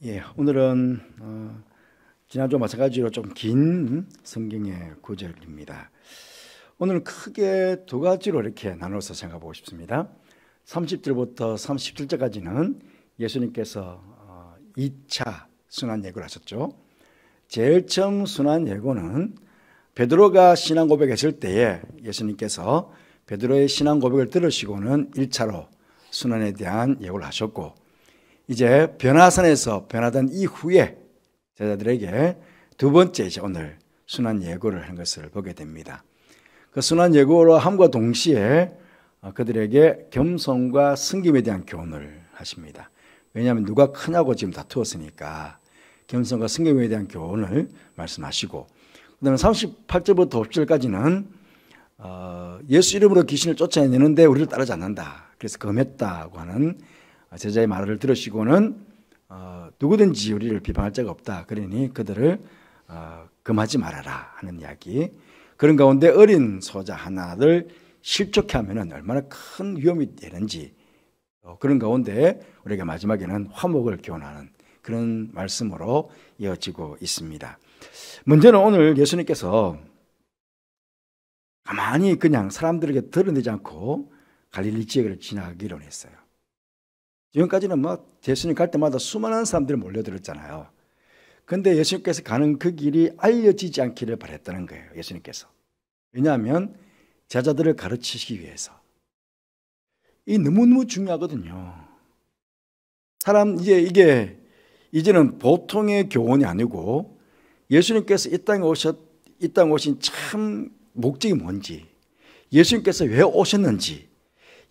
예, 오늘은 지난주와 마찬가지로 좀 긴 성경의 구절입니다. 오늘은 크게 두 가지로 이렇게 나눠서 생각해 보고 싶습니다. 30절부터 37절까지는 예수님께서 2차 순환 예고를 하셨죠. 제일 처음 순환 예고는 베드로가 신앙 고백했을 때에 예수님께서 베드로의 신앙 고백을 들으시고는 1차로 순환에 대한 예고를 하셨고, 이제 변화산에서 변화된 이후에 제자들에게 두 번째 이제 오늘 순환 예고를 한 것을 보게 됩니다. 그 순환 예고로 함과 동시에 그들에게 겸손과 승김에 대한 교훈을 하십니다. 왜냐하면 누가 크냐고 지금 다투었으니까 겸손과 승김에 대한 교훈을 말씀하시고, 그 다음에 38절부터 50절까지는 예수 이름으로 귀신을 쫓아내는데 우리를 따르지 않는다, 그래서 금했다고 하는 제자의 말을 들으시고는 누구든지 우리를 비방할 자가 없다, 그러니 그들을 금하지 말아라 하는 이야기. 그런 가운데 어린 소자 하나를 실족해 하면 얼마나 큰 위험이 되는지, 그런 가운데 우리가 마지막에는 화목을 교훈하는 그런 말씀으로 이어지고 있습니다. 문제는 오늘 예수님께서 가만히 그냥 사람들에게 드러내지 않고 갈릴리 지역을 지나기로 했어요. 지금까지는 예수님 갈 때마다 수많은 사람들이 몰려들었잖아요. 그런데 예수님께서 가는 그 길이 알려지지 않기를 바랬다는 거예요, 예수님께서. 왜냐하면 제자들을 가르치시기 위해서. 이 너무너무 중요하거든요. 이제는 보통의 교훈이 아니고 예수님께서 이 땅에 오신 참 목적이 뭔지, 예수님께서 왜 오셨는지,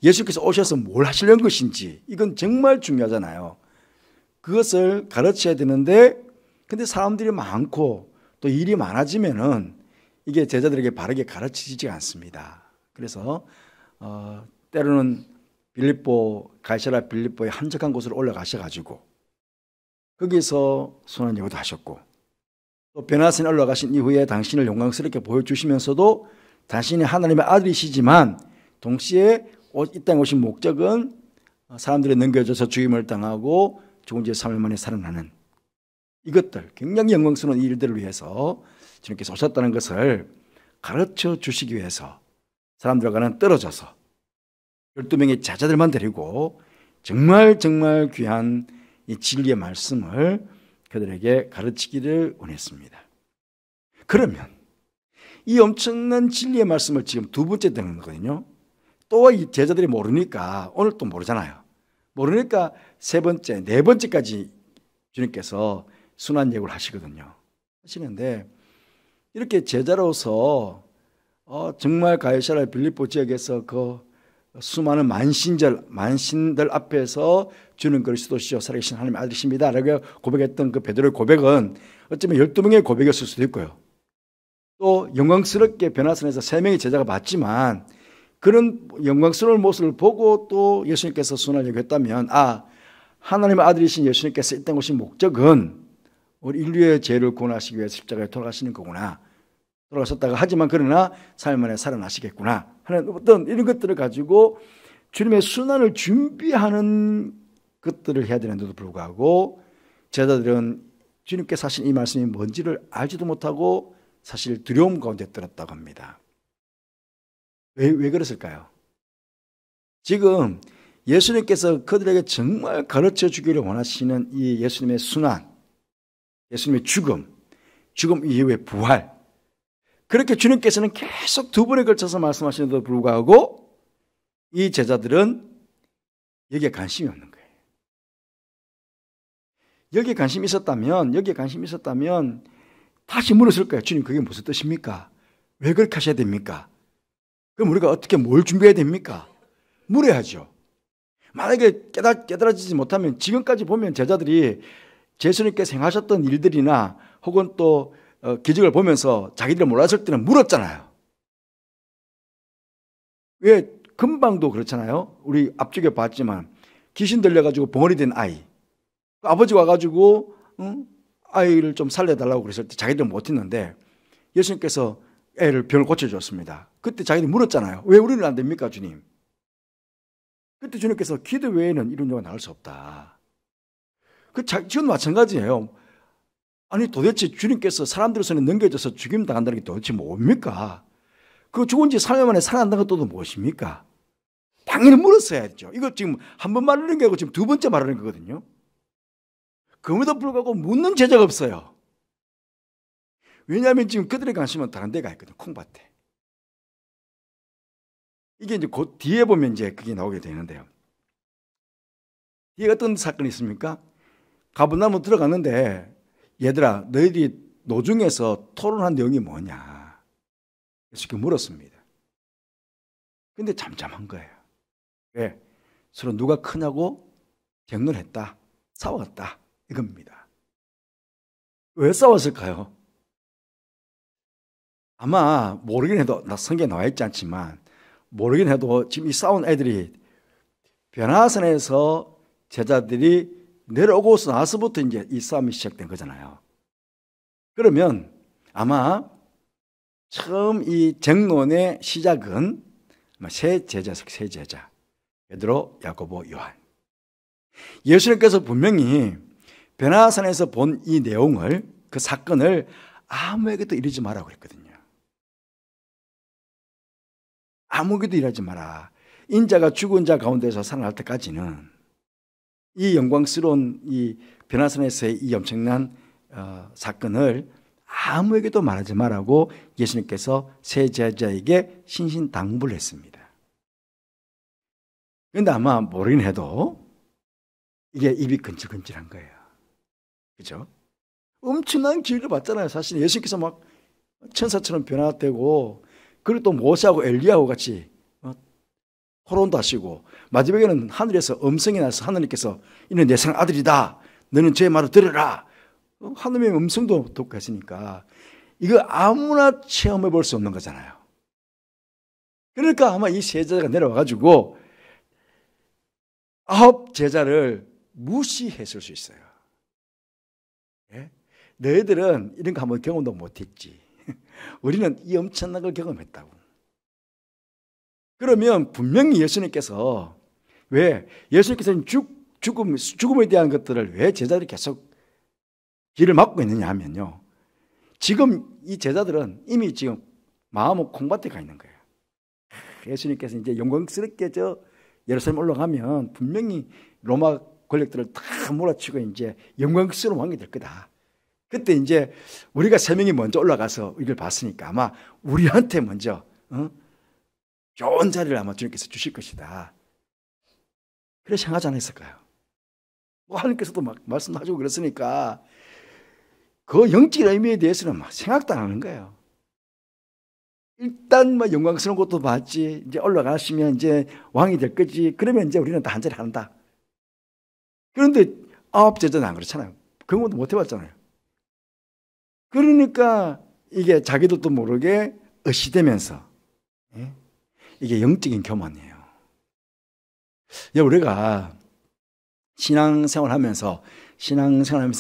예수께서 오셔서 뭘 하시려는 것인지, 이건 정말 중요하잖아요. 그것을 가르쳐야 되는데, 근데 사람들이 많고 또 일이 많아지면은 이게 제자들에게 바르게 가르치지가 않습니다. 그래서 때로는 가이사랴 빌립보의 한적한 곳으로 올라가셔가지고 거기서 순환 예고도 하셨고, 또 변화산에 올라가신 이후에 당신을 영광스럽게 보여주시면서도 당신이 하나님의 아들이시지만 동시에 이 땅에 오신 목적은 사람들이 넘겨져서 죽임을 당하고 죽은 지 3일 만에 살아나는 이것들, 굉장히 영광스러운 일들을 위해서 주님께서 오셨다는 것을 가르쳐 주시기 위해서 사람들과는 떨어져서 12명의 제자들만 데리고 정말 귀한 이 진리의 말씀을 그들에게 가르치기를 원했습니다. 그러면 이 엄청난 진리의 말씀을 지금 두 번째 듣는 거거든요. 또 이 제자들이 모르니까, 오늘 또 모르잖아요. 모르니까 세 번째, 네 번째까지 주님께서 순환 예고를 하시는데, 이렇게 제자로서 정말 가이사랴 빌립보 지역에서 그 수많은 만신들 앞에서 주는 그리스도시요 살아계신 하나님의 아들이십니다 라고 고백했던 그 베드로의 고백은 어쩌면 12명의 고백이었을 수도 있고요. 또 영광스럽게 변화산에서 3명의 제자가 맞지만 그런 영광스러운 모습을 보고 또 예수님께서 순환 예고했다면, 하나님의 아들이신 예수님께서 이 땅에 오신 목적은 우리 인류의 죄를 구원하시기 위해서 십자가에 돌아가시는 거구나, 돌아가셨다가 하지만 그러나 3일 만에 살아나시겠구나 하는 어떤 이런 것들을 가지고 주님의 순환을 준비하는 것들을 해야 되는데도 불구하고 제자들은 주님께서 하신 이 말씀이 뭔지를 알지도 못하고 사실 두려움 가운데 떨었다고 합니다. 왜 그랬을까요? 지금 예수님께서 그들에게 정말 가르쳐 주기를 원하시는 이 예수님의 순환, 예수님의 죽음 이후의 부활, 그렇게 주님께서는 계속 두 번에 걸쳐서 말씀하시는데도 불구하고 이 제자들은 여기에 관심이 없는 거예요. 여기에 관심이 있었다면 다시 물었을 거예요. 주님, 그게 무슨 뜻입니까? 왜 그렇게 하셔야 됩니까? 그럼 우리가 어떻게 뭘 준비해야 됩니까? 물어야죠. 만약에 깨달아지지 못하면, 지금까지 보면 제자들이 예수님께서 행하셨던 일들이나 혹은 또 기적을 보면서 자기들이 몰랐을 때는 물었잖아요. 왜 금방도 그렇잖아요. 우리 앞쪽에 봤지만 귀신 들려가지고 벙어리 된 아이, 아버지가 와가지고 아이를 좀 살려달라고 그랬을 때 자기들은 못했는데 예수님께서 병을 고쳐줬습니다. 그때 자기들이 물었잖아요. 왜 우리는 안 됩니까, 주님? 그때 주님께서 기도 외에는 이런 경우가 나올 수 없다. 지금 마찬가지예요. 아니 도대체 주님께서 사람들 손에 넘겨져서 죽임 당한다는 게 도대체 뭡니까? 그 죽은 지 3일 만에 살아난다는 것도 무엇입니까? 당연히 물었어야죠. 이거 지금 한 번 말하는 게 아니고 지금 두 번째 말하는 거거든요. 그럼에도 불구하고 묻는 제자가 없어요. 왜냐하면 지금 그들의 관심은 다른 데가 있거든요. 콩밭에. 이게 이제 곧 뒤에 보면 이제 그게 나오게 되는데요. 뒤에 어떤 사건이 있습니까? 가버나움 들어갔는데 얘들아 너희들이 노중에서 토론한 내용이 뭐냐? 그래서 이렇게 물었습니다. 근데 잠잠한 거예요. 왜? 서로 누가 크냐고 쟁론했다. 싸웠다. 이겁니다. 왜 싸웠을까요? 아마 모르긴 해도 나 성경에 나와 있지 않지만 모르긴 해도 지금 이 싸운 애들이 변화산에서 제자들이 내려오고 나서부터 이제 이 싸움이 시작된 거잖아요. 그러면 아마 처음 이 쟁론의 시작은 세 제자. 베드로, 야고보, 요한. 예수님께서 분명히 변화산에서 본 이 내용을, 그 사건을 아무에게도 이르지 마라고 했거든요. 아무에게도 이르지 마라. 인자가 죽은 자 가운데서 살아날 때까지는 이 영광스러운 이 변화산에서의 이 엄청난 사건을 아무에게도 말하지 말라고 예수님께서 세 제자에게 신신당부를 했습니다. 그런데 아마 모르긴 해도 이게 입이 근질근질한 거예요. 그죠? 엄청난 기회를 받잖아요. 사실 예수님께서 막 천사처럼 변화되고, 그리고 또 모세하고 엘리야하고 같이 토론도 하시고, 마지막에는 하늘에서 음성이 나서 하나님께서 이는 내 사랑 아들이다. 너는 제 말을 들으라. 하나님의 음성도 듣고 했으니까 이거 아무나 체험해 볼 수 없는 거잖아요. 그러니까 아마 이 세 제자가 내려와가지고 9 제자를 무시했을 수 있어요. 예? 너희들은 이런 거 한번 경험도 못했지. 우리는 이 엄청난 걸 경험했다고. 그러면 분명히 예수님께서 왜 예수님께서는 죽음에 대한 것들을 왜 제자들이 계속 길을 막고 있느냐 하면요, 지금 이 제자들은 이미 지금 마음은 콩밭에 가 있는 거예요. 예수님께서 이제 영광스럽게 저 예루살렘 올라가면 분명히 로마 권력들을 다 몰아치고 이제 영광스러운 왕이 될 거다. 그때 이제 우리가 3명이 먼저 올라가서 이걸 봤으니까 아마 우리한테 먼저 좋은 자리를 아마 주님께서 주실 것이다. 그래 생각하지 않았을까요? 뭐 하나님께서도 막 말씀하시고 그랬으니까 그 영적 의미에 대해서는 막 생각도 안 하는 거예요. 일단 뭐 영광스러운 것도 봤지, 이제 올라가시면 이제 왕이 될 거지, 그러면 이제 우리는 다 한 자리 한다. 그런데 9 제자는 안 그렇잖아요. 그런 것도 못 해봤잖아요. 그러니까 이게 자기들도 모르게 의시되면서, 이게 영적인 교만이에요. 우리가 신앙생활하면서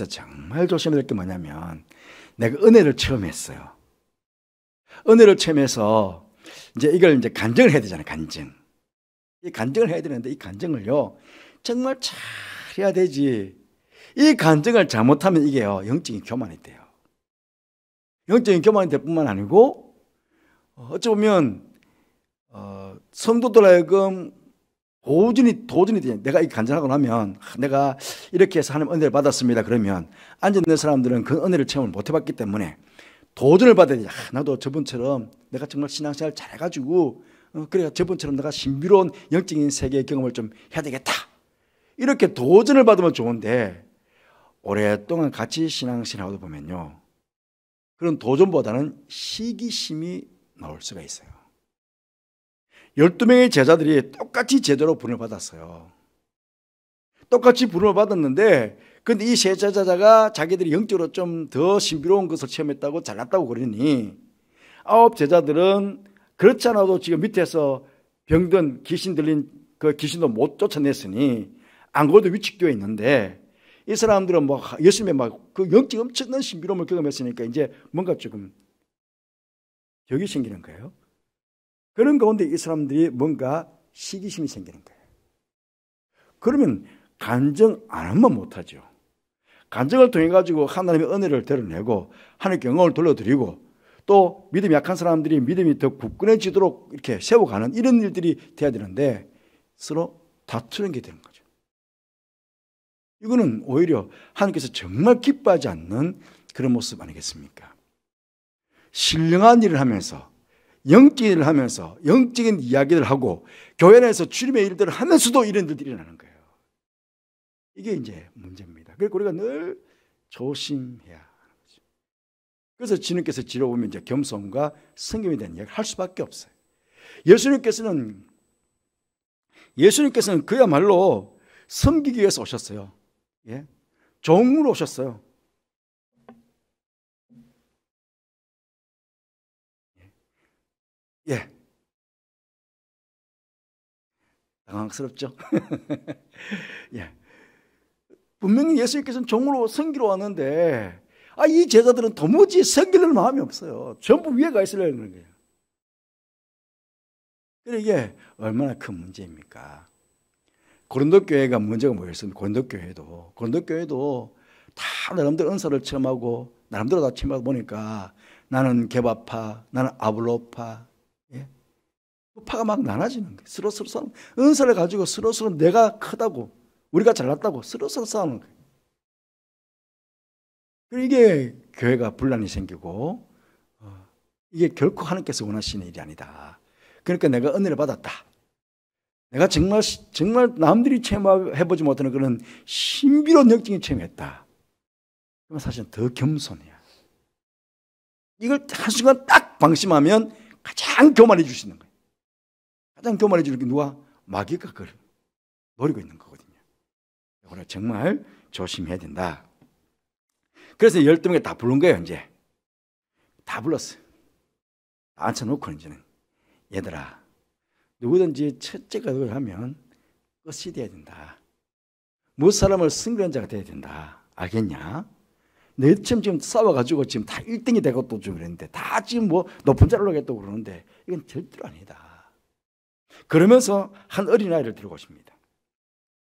정말 조심해야 될 게 뭐냐면, 내가 은혜를 체험했어요. 은혜를 체험해서 이제 이걸 이제 간증을 해야 되잖아요. 이 간증을 해야 되는데 이 간증을요 정말 잘 해야 되지. 이 간증을 잘못하면 이게요 영적인 교만이 돼요. 영적인 교만이 될 뿐만 아니고 어찌 보면 성도들 하여금 도전이 돼. 내가 이 간증하고 나면 내가 이렇게 해서 하나님 은혜를 받았습니다. 그러면 앉아있는 사람들은 그 은혜를 체험을 못 해봤기 때문에 도전을 받아야 돼. 나도 저분처럼 내가 정말 신앙생활 잘해가지고 그래 저분처럼 내가 신비로운 영적인 세계의 경험을 좀 해야 되겠다. 이렇게 도전을 받으면 좋은데 오랫동안 같이 신앙생활하다 보면요, 그런 도전보다는 시기심이 나올 수가 있어요. 12명의 제자들이 똑같이 제대로 부름을 받았어요. 똑같이 부름을 받았는데, 근데 이 세 제자가 자기들이 영적으로 좀 더 신비로운 것을 체험했다고 잘났다고 그러니 9 제자들은 그렇지 않아도 지금 밑에서 병든 귀신 들린 그 귀신도 못 쫓아냈으니 안 그래도 위축되어 있는데, 이 사람들은 뭐 예수님의 막 그 영적 엄청난 신비로움을 경험했으니까 이제 뭔가 조금 격이 생기는 거예요. 그런 가운데 이 사람들이 뭔가 시기심이 생기는 거예요. 그러면 간증 안 하면 못하죠. 간증을 통해 가지고 하나님의 은혜를 드러내고 하나님께 영광을 돌려드리고 또 믿음이 약한 사람들이 믿음이 더 굳건해지도록 이렇게 세워가는 이런 일들이 돼야 되는데 서로 다투는 게 되는 거죠. 이거는 오히려 하나님께서 정말 기뻐하지 않는 그런 모습 아니겠습니까? 신령한 일을 하면서 영적인 일을 하면서 영적인 이야기를 하고 교회 내에서 주님의 일들을 하면서도 이런 일들이 일어나는 거예요. 이게 이제 문제입니다. 그래서 우리가 늘 조심해야 하는 거죠. 그래서 주님께서 지려보면 이제 겸손과 성경에 대한 이야기를 할 수밖에 없어요. 예수님께서는 그야말로 섬기기 위해서 오셨어요. 예? 종으로 오셨어요. 예. 당황스럽죠? 예. 분명히 예수님께서는 종으로 섬기러 왔는데 이 제자들은 도무지 섬기는 마음이 없어요. 전부 위에 가 있으려는 거예요. 그래 이게 얼마나 큰 문제입니까? 고린도 교회가 문제가 뭐였습니까? 고린도 교회도 다 나름대로 은사를 체험하고 나름대로 다 체험하다 보니까 나는 게바파, 나는 아볼로파, 예? 파가 막 나눠지는 거예요. 서로 싸우는 은사를 가지고 서로 내가 크다고 우리가 잘났다고 서로 싸우는 거예요. 그리고 이게 교회가 분란이 생기고 이게 결코 하나님께서 원하시는 일이 아니다. 그러니까 내가 은혜를 받았다. 내가 정말 남들이 체험해보지 못하는 그런 신비로운 영적인 체험했다. 그러면 사실은 더 겸손해야. 이걸 한순간 딱 방심하면 가장 교만해질 수 있는 거예요. 가장 교만해질 게 누가? 마귀가 그걸 노리고 있는 거거든요. 우리가 정말 조심해야 된다. 그래서 12명에 다 부른 거예요. 이제 다 불렀어요. 다 앉혀놓고 이제는 얘들아 누구든지 첫째가 그걸 하면 끝이 돼야 된다. 무엇 사람을 승리한 자가 돼야 된다. 알겠냐? 너희처럼 지금 싸워가지고 지금 다 1등이 되고 또 좀 그랬는데 다 지금 뭐 높은 자를 오겠다고 그러는데 이건 절대로 아니다. 그러면서 한 어린아이를 들고 오십니다.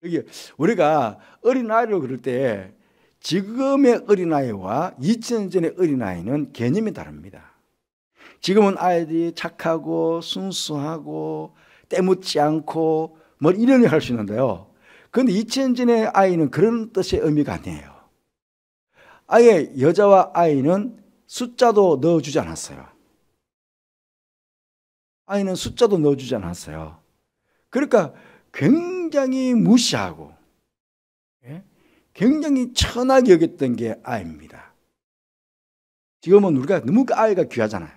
여기 우리가 어린아이를 그럴 때 지금의 어린아이와 2000년 전의 어린아이는 개념이 다릅니다. 지금은 아이들이 착하고 순수하고 때묻지 않고 뭐 이런 일 할 수 있는데요. 그런데 2000년 전의 아이는 그런 뜻의 의미가 아니에요. 아예 여자와 아이는 숫자도 넣어주지 않았어요. 아이는 숫자도 넣어주지 않았어요. 그러니까 굉장히 무시하고 굉장히 천하게 여겼던 게 아이입니다. 지금은 우리가 너무 아이가 귀하잖아요.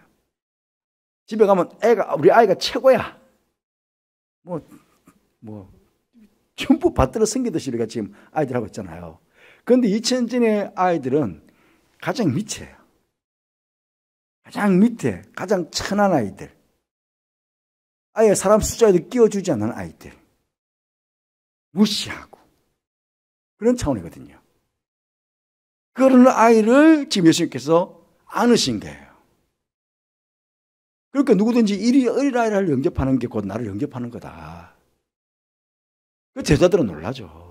집에 가면 우리 아이가 최고야. 전부 받들어 섬기듯이 우리가 지금 아이들 하고 있잖아요. 그런데 2000년의 아이들은 가장 밑이에요. 가장 밑에, 가장 천한 아이들. 아예 사람 숫자에도 끼워주지 않는 아이들. 무시하고. 그런 차원이거든요. 그런 아이를 지금 예수님께서 안으신 거예요. 그러니까 누구든지 이리 어린아이를 영접하는 게 곧 나를 영접하는 거다. 그 제자들은 놀라죠.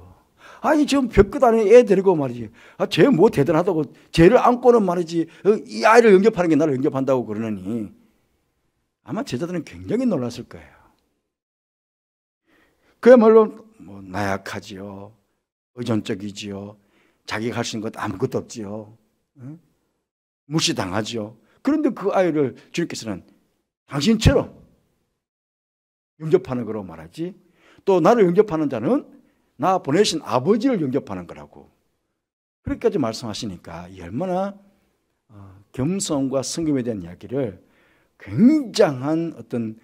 아니 지금 벽끝 안에 애 데리고 말이지. 쟤 뭐 대단하다고 쟤를 안고는 말이지. 이 아이를 영접하는 게 나를 영접한다고 그러느니 아마 제자들은 굉장히 놀랐을 거예요. 그야말로 뭐 나약하지요. 의존적이지요. 자기가 할 수 있는 것 아무것도 없지요. 응? 무시당하지요. 그런데 그 아이를 주님께서는 당신처럼 영접하는 거로 말하지. 또 나를 영접하는 자는 나 보내신 아버지를 영접하는 거라고. 그렇게까지 말씀하시니까 이 얼마나 겸손과 성김에 대한 이야기를 굉장한 어떤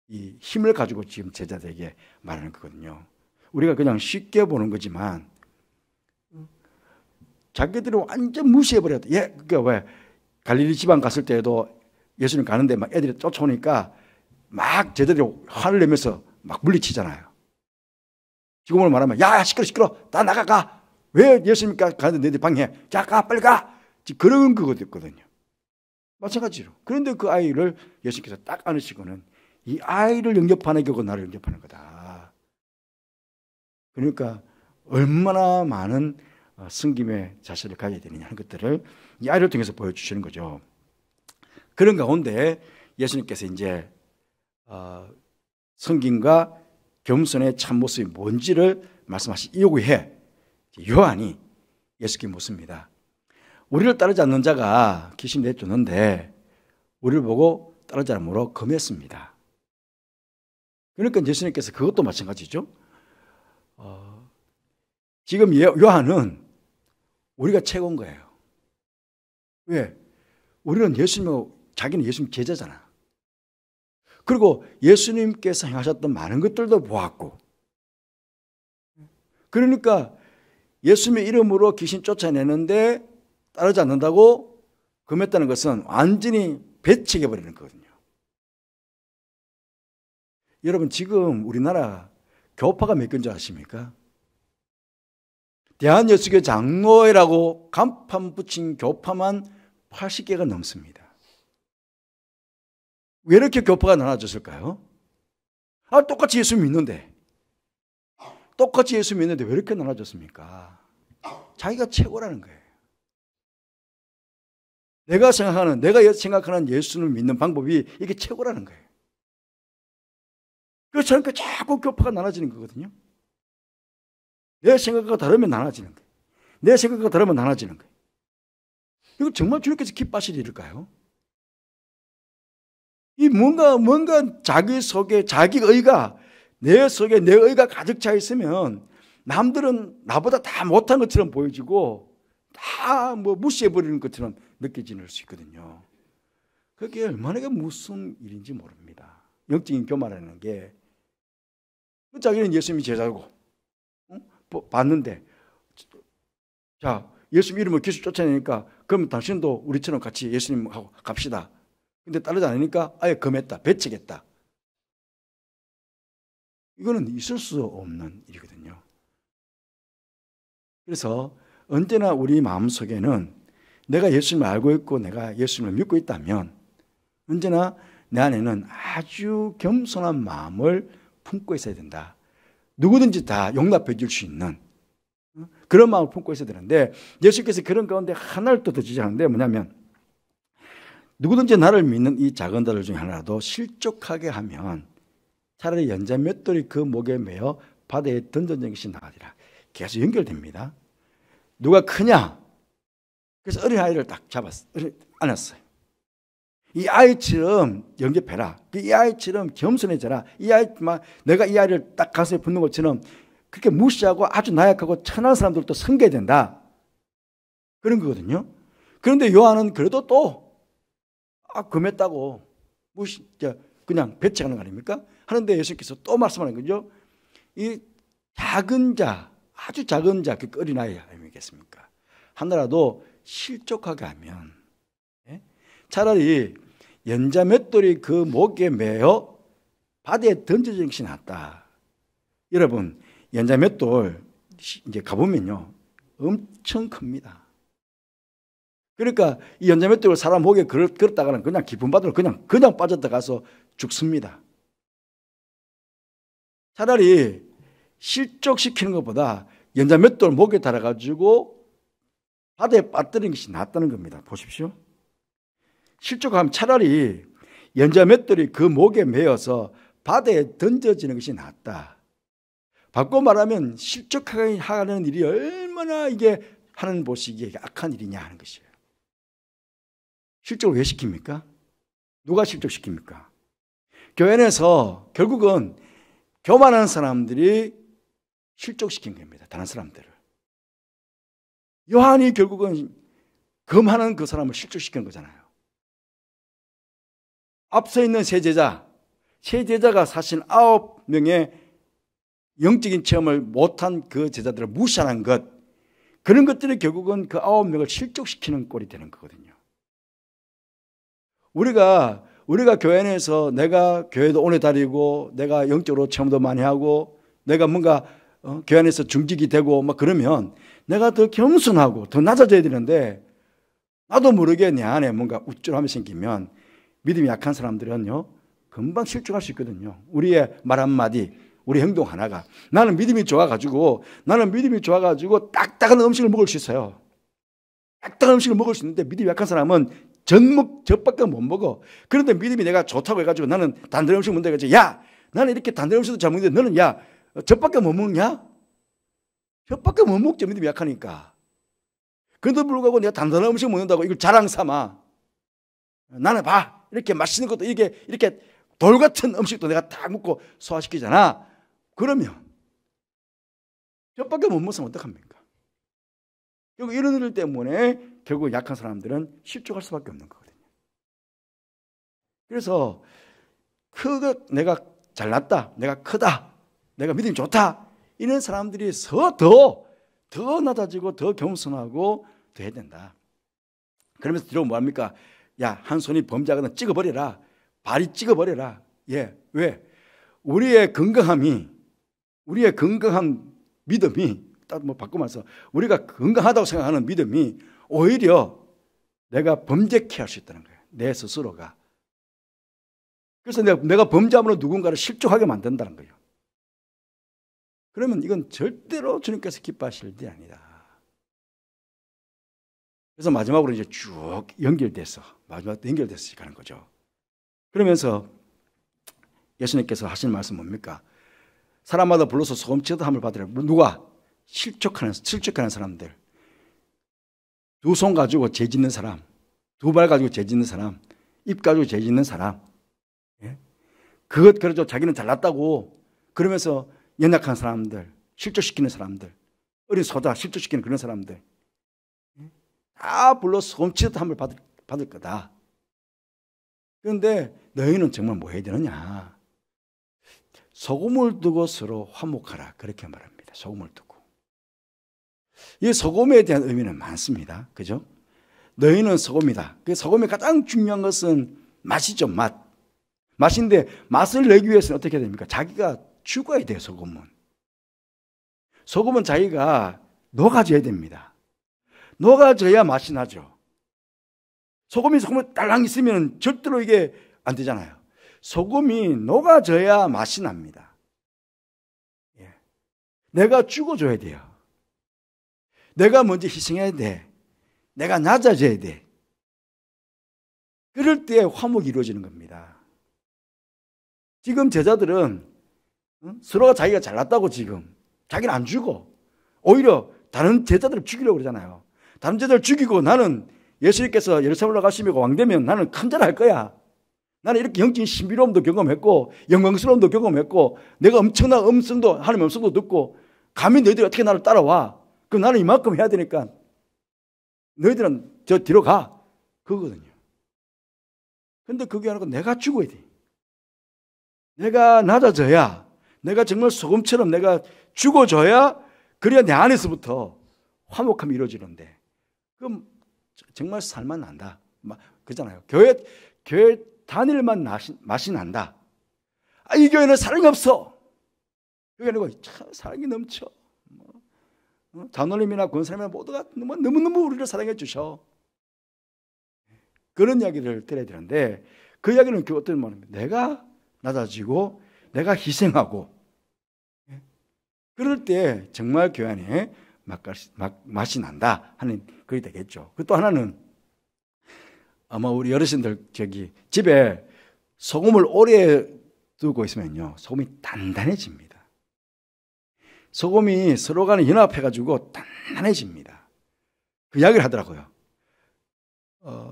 이 힘을 가지고 지금 제자들에게 말하는 거거든요. 우리가 그냥 쉽게 보는 거지만 자기들을 완전 무시해버렸다. 그러니까 왜 갈릴리 지방 갔을 때에도 예수님 가는데 막 애들이 쫓아오니까 막 제자들이 화를 내면서 막 물리치잖아요. 지금으로 말하면 야 시끄러 다 나가. 왜 예수님 가는데 너희들 방해해. 자 가 빨리 가. 그런 거거든요. 마찬가지로. 그런데 그 아이를 예수님께서 딱 안으시고는 이 아이를 영접하는 게 나를 영접하는 거다. 그러니까 얼마나 많은 섬김의 자세를 가져야 되느냐 하는 것들을 이 아이를 통해서 보여주시는 거죠. 그런 가운데 예수님께서 이제 섬김과 겸손의 참모습이 뭔지를 말씀하신 이후에 요한이 예수께 묻습니다. 우리를 따르지 않는 자가 귀신 내쫓는데 우리를 보고 따르지 않으므로 금했습니다. 그러니까 예수님께서 그것도 마찬가지죠. 지금 요한은 우리가 최고인 거예요. 왜? 우리는 자기는 예수님 제자잖아. 그리고 예수님께서 행하셨던 많은 것들도 보았고, 그러니까 예수님의 이름으로 귀신 쫓아내는데 따르지 않는다고 금했다는 것은 완전히 배척해버리는 거거든요. 여러분, 지금 우리나라 교파가 몇 개인 줄 아십니까? 대한예수교 장로회라고 간판 붙인 교파만 80개가 넘습니다. 왜 이렇게 교파가 나눠졌을까요? 똑같이 예수 믿는데 왜 이렇게 나눠졌습니까? 자기가 최고라는 거예요. 내가 생각하는 예수를 믿는 방법이 이게 최고라는 거예요. 그래서 저는 자꾸 교파가 나눠지는 거거든요. 내 생각과 다르면 나눠지는 거예요. 내 생각과 다르면 나눠지는 거예요. 이거 정말 주님께서 기뻐하실 일일까요? 이 뭔가 자기 속에 자기 의가, 내 속에 내 의가 가득 차 있으면 남들은 나보다 다 못한 것처럼 보여지고 다 무시해버리는 것처럼 느껴질 수 있거든요. 그게 얼마나 무슨 일인지 모릅니다. 영적인 교만이라는 게, 자기는 예수님이 제자고 봤는데, 자, 예수님 이름을 귀신 쫓아내니까 그럼 당신도 우리처럼 같이 예수님하고 갑시다. 근데 따르지 않으니까 아예 금했다, 배척했다. 이거는 있을 수 없는 일이거든요. 그래서 언제나 우리 마음속에는 내가 예수님을 알고 있고 내가 예수님을 믿고 있다면 언제나 내 안에는 아주 겸손한 마음을 품고 있어야 된다. 누구든지 다 용납해 줄 수 있는 그런 마음을 품고 있어야 되는데, 예수께서 그런 가운데 하나를 또 더 지적하는데 뭐냐면, 누구든지 나를 믿는 이 작은 자들 중에 하나라도 실족하게 하면 차라리 연자 맷돌이 그 목에 매어 바다에 던져진 것이 나으리라. 계속 연결됩니다. 누가 크냐? 그래서 어린아이를 딱 안았어요. 이 아이처럼 영접해라. 이 아이처럼 겸손해져라. 내가 이 아이를 딱 가슴에 붙는 것처럼 그렇게 무시하고 아주 나약하고 천한 사람들도 섬겨야 된다. 그런 거거든요. 그런데 요한은 그래도 또 금했다고 그냥 배척하는 거 아닙니까? 하는데 예수님께서 또 말씀하는 거죠. 이 작은 자, 아주 작은 자, 그 어린아이 아니겠습니까? 하나라도 실족하게 하면 차라리 연자 맷돌이 그 목에 매어 바다에 던져진 것이 낫다. 여러분, 연자 맷돌 이제 가보면요, 엄청 큽니다. 그러니까 이 연자 맷돌을 사람 목에 걸었다가는 그냥 깊은 바다로 그냥 빠져들어가서 죽습니다. 차라리 실족시키는 것보다 연자 맷돌 목에 달아가지고 바다에 빠뜨리는 것이 낫다는 겁니다. 보십시오. 실족하면 차라리 연자 맷돌이 그 목에 매어서 바다에 던져지는 것이 낫다. 바꿔 말하면 실족하게 하는 일이 얼마나 이게 하나님 보시기에 악한 일이냐 하는 것이에요. 실족을 왜 시킵니까? 누가 실족시킵니까? 교회 내에서 결국은 교만한 사람들이 실족시킨 겁니다. 다른 사람들을. 요한이 결국은 금하는 그 사람을 실족시킨 거잖아요. 앞서 있는 세 제자가 사실 9명의 영적인 체험을 못한 그 제자들을 무시하는 것, 그런 것들이 결국은 그 9명을 실족시키는 꼴이 되는 거거든요. 우리가 교회 내에서 내가 교회도 오래 다니고 내가 영적으로 체험도 많이 하고 내가 뭔가 교회 안에서 중직이 되고 막 그러면 내가 더 겸손하고 더 낮아져야 되는데, 나도 모르게 내 안에 뭔가 우쭐함이 생기면 믿음이 약한 사람들은요 금방 실족할 수 있거든요. 우리의 말 한마디, 우리 행동 하나가. 나는 믿음이 좋아가지고 딱딱한 음식을 먹을 수 있어요. 딱딱한 음식을 먹을 수 있는데 믿음이 약한 사람은 젖밖에 못 먹어. 그런데 믿음이 내가 좋다고 해가지고 나는 단단한 음식 먹는다 해가지고 야, 나는 이렇게 단단한 음식도 잘 먹는데 너는 야, 젖밖에 못 먹냐? 젖밖에 못 먹죠. 믿음이 약하니까. 그런데도 불구하고 내가 단단한 음식 먹는다고 이걸 자랑 삼아. 나는 봐. 이렇게 맛있는 것도 이렇게 돌 같은 음식도 내가 다 먹고 소화시키잖아. 그러면 젖밖에 못 먹으면 어떡합니까? 결국 이런 일 때문에 결국 약한 사람들은 실족할 수밖에 없는 거거든요. 그래서 내가 잘났다, 내가 크다, 내가 믿음이 좋다 이런 사람들이 더 낮아지고 더 겸손하고 더 해야 된다. 그러면서 뒤로 뭐합니까? 야, 한 손이 범죄하거든 찍어버려라. 발이 찍어버려라. 예, 왜? 우리의 건강한 믿음이 딱 뭐 바꿔 말해서 우리가 건강하다고 생각하는 믿음이 오히려 내가 범죄케 할 수 있다는 거예요. 내 스스로가. 그래서 내가 범죄함으로 누군가를 실족하게 만든다는 거예요. 그러면 이건 절대로 주님께서 기뻐하실 일이 아니다. 그래서 마지막으로 이제 쭉 연결돼서 가는 거죠. 그러면서 예수님께서 하신 말씀 뭡니까? 사람마다 불러서 소금치듯함을 받으라. 누가? 실족하는 사람들. 두 손 가지고 죄 짓는 사람, 두 발 가지고 죄 짓는 사람, 입 가지고 죄 짓는 사람. 예? 그래도 자기는 잘났다고 그러면서 연약한 사람들, 실족시키는 사람들, 어린 소자 실족시키는 그런 사람들. 다 불러서 소금치듯함을 받을 거다. 그런데 너희는 정말 뭐 해야 되느냐? 소금을 두고 서로 화목하라. 그렇게 말합니다. 소금을 두고. 이 소금에 대한 의미는 많습니다. 그죠? 너희는 소금이다. 그 소금의 가장 중요한 것은 맛이죠. 맛인데 맛을 내기 위해서는 어떻게 해야 됩니까? 자기가 죽어야 돼요. 소금은 자기가 녹아져야 됩니다. 녹아져야 맛이 나죠. 소금이 딸랑 있으면 절대로 이게 안 되잖아요. 소금이 녹아져야 맛이 납니다. 예. 내가 죽어줘야 돼요. 내가 먼저 희생해야 돼. 내가 낮아져야 돼. 그럴 때 화목이 이루어지는 겁니다. 지금 제자들은 서로가 자기가 잘났다고 지금 자기는 안 죽어. 오히려 다른 제자들을 죽이려고 그러잖아요. 다른 제자를 죽이고 나는 예수님께서 예루살렘으로 가시고 왕되면 나는 큰 자를 할 거야. 나는 이렇게 영적인 신비로움도 경험했고 영광스러움도 경험했고 내가 엄청난 하나님의 음성도 듣고 감히 너희들이 어떻게 나를 따라와. 그럼 나는 이만큼 해야 되니까 너희들은 저 뒤로 가. 그거거든요. 근데 그게 아니고 내가 죽어야 돼. 내가 낮아져야, 내가 정말 소금처럼 내가 죽어줘야 그래야 내 안에서부터 화목함이 이루어지는데 그럼 정말 살만 난다. 그잖아요. 교회 다닐만 맛이 난다. 이 교회는 사랑이 없어. 그게 아니고 참 사랑이 넘쳐. 장로님이나 권사님이나 모두가 너무너무 우리를 사랑해 주셔. 그런 이야기를 들어야 되는데 그 이야기는 어떤 말입니까? 내가 낮아지고 내가 희생하고 그럴 때 정말 교회 안에 맛이 난다 하는 그게 되겠죠. 또 하나는 아마 우리 어르신들 집에 소금을 오래 두고 있으면요 소금이 단단해집니다. 소금이 서로 간에 연합해가지고 단단해집니다. 그 이야기를 하더라고요.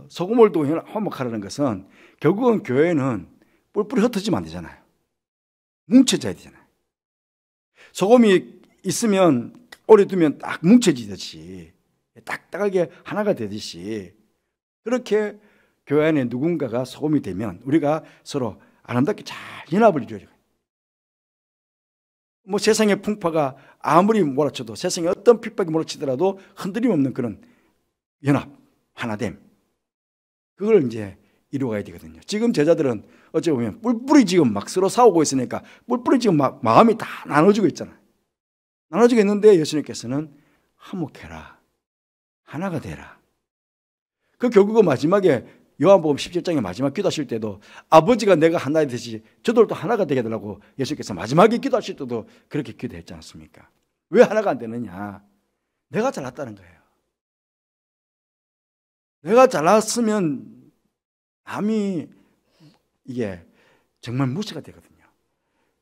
소금을 두고 화목하라는 것은 결국은 교회는 뿔뿔이 흩어지면 안 되잖아요. 뭉쳐져야 되잖아요. 소금이 있으면 오래 두면 딱 뭉쳐지듯이 딱딱하게 하나가 되듯이 그렇게 교회 안에 누군가가 소금이 되면 우리가 서로 아름답게 잘 연합을 이루어요. 세상의 풍파가 아무리 몰아쳐도 세상에 어떤 핍박이 몰아치더라도 흔들림 없는 그런 연합, 하나됨. 그걸 이제 이루어가야 되거든요. 지금 제자들은 어찌 보면 뿔뿔이 지금 막 서로 싸우고 있으니까 뿔뿔이 지금 막 마음이 다 나눠지고 있잖아요. 나눠지고 있는데 예수님께서는 화목해라. 하나가 되라. 그 결국은 마지막에 요한복음 17장의 마지막 기도하실 때도 아버지가 내가 하나가 되듯이 저들도 하나가 되게 해달라고 예수께서 마지막에 기도하실 때도 그렇게 기도했지 않습니까? 왜 하나가 안 되느냐? 내가 잘났다는 거예요. 내가 잘났으면 남이 이게 정말 무시가 되거든요.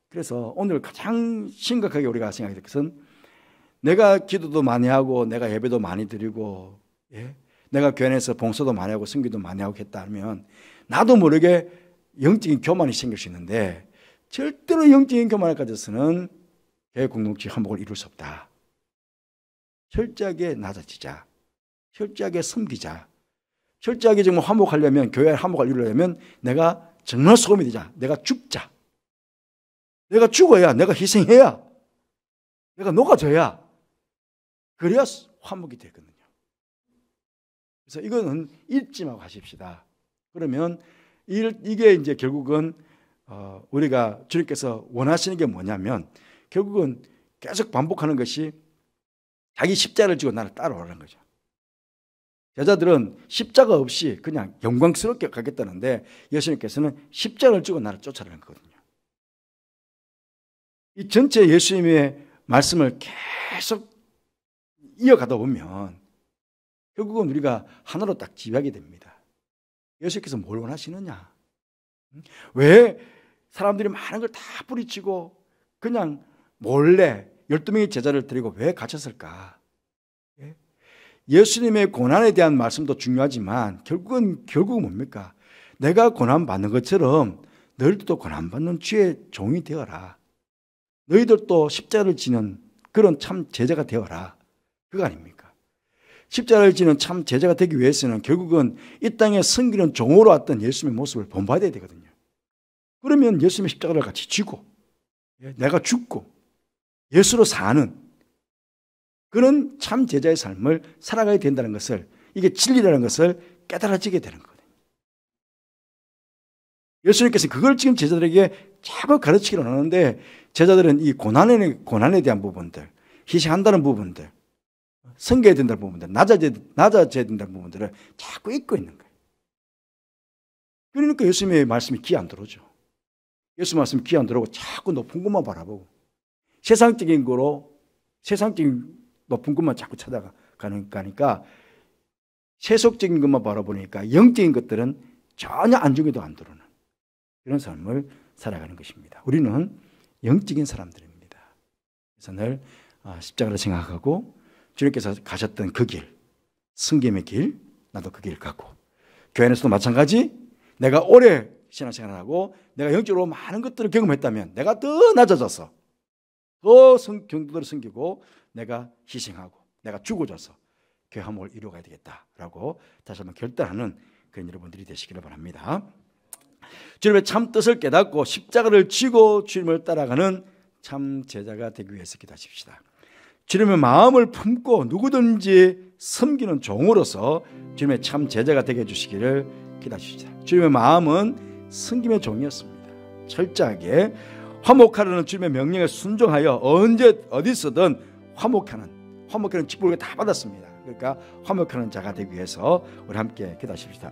그래서 오늘 가장 심각하게 우리가 생각해야 될 것은 내가 기도도 많이 하고 내가 예배도 많이 드리고 내가 교회 안에서 봉사도 많이 하고 선교도 많이 하고 했다 하면 나도 모르게 영적인 교만이 생길 수 있는데 절대로 영적인 교만을 가져서는 교회 공동체 화목을 이룰 수 없다. 철저하게 낮아지자. 철저하게 섬기자. 철저하게 정말 화목하려면, 교회 화목을 이루려면 내가 정말 소금이 되자. 내가 죽자. 내가 죽어야, 내가 희생해야, 내가 녹아져야, 그래야 화목이 되거든요. 그래서 이거는 잊지 말고 하십시다. 그러면 이게 이제 결국은 우리가 주님께서 원하시는 게 뭐냐면 결국은 계속 반복하는 것이 자기 십자가를 지고 나를 따라오라는 거죠. 여자들은 십자가 없이 그냥 영광스럽게 가겠다는데 예수님께서는 십자가를 지고 나를 쫓아라는 거거든요. 이 전체 예수님의 말씀을 계속 이어가다 보면 결국은 우리가 하나로 딱 지배하게 됩니다. 예수께서 뭘 원하시느냐? 왜 사람들이 많은 걸 다 뿌리치고 그냥 몰래 12명의 제자를 데리고 왜 갇혔을까? 예수님의 고난에 대한 말씀도 중요하지만 결국은 뭡니까? 내가 고난받는 것처럼 너희들도 고난받는 주의 종이 되어라. 너희들도 십자가를 지는 그런 참 제자가 되어라. 그거 아닙니까? 십자가를 지는 참 제자가 되기 위해서는 결국은 이 땅에 섬기는 종으로 왔던 예수님의 모습을 본받아야 되거든요. 그러면 예수님의 십자가를 같이 지고 내가 죽고 예수로 사는 그런 참 제자의 삶을 살아가야 된다는 것을, 이게 진리라는 것을 깨달아지게 되는 거거든요. 예수님께서 그걸 지금 제자들에게 자꾸 가르치기를 하는데 제자들은 이 고난에 대한 부분들, 희생한다는 부분들, 섬겨야 된다는 부분들, 낮아져야 된다는 부분들을 자꾸 잊고 있는 거예요. 그러니까 예수님의 말씀이 귀 안 들어오죠. 예수 말씀이 귀 안 들어오고 자꾸 높은 것만 바라보고 세상적인 높은 것만 자꾸 찾아가니까 세속적인 것만 바라보니까 영적인 것들은 전혀 안중에도 안 들어오는 그런 삶을 살아가는 것입니다. 우리는 영적인 사람들입니다. 그래서 늘 십자가를 생각하고 주님께서 가셨던 그 길, 승김의 길, 나도 그 길을 가고 교회 안에서도 마찬가지 내가 오래 신앙생활을 하고 내가 영적으로 많은 것들을 경험했다면 내가 더 낮아져서 더 경도들을 섬기고 내가 희생하고 내가 죽어져서 교회 화목을 이루어가야 되겠다라고 다시 한번 결단하는 그런 여러분들이 되시기를 바랍니다. 주님의 참 뜻을 깨닫고 십자가를 지고 주님을 따라가는 참 제자가 되기 위해서 기도하십시다. 주님의 마음을 품고 누구든지 섬기는 종으로서 주님의 참 제자가 되게 해주시기를 기도하십시다. 주님의 마음은 섬김의 종이었습니다. 철저하게 화목하라는 주님의 명령에 순종하여 언제 어디서든 화목하는 직분을 다 받았습니다. 그러니까 화목하는 자가 되기 위해서 우리 함께 기도하십시다.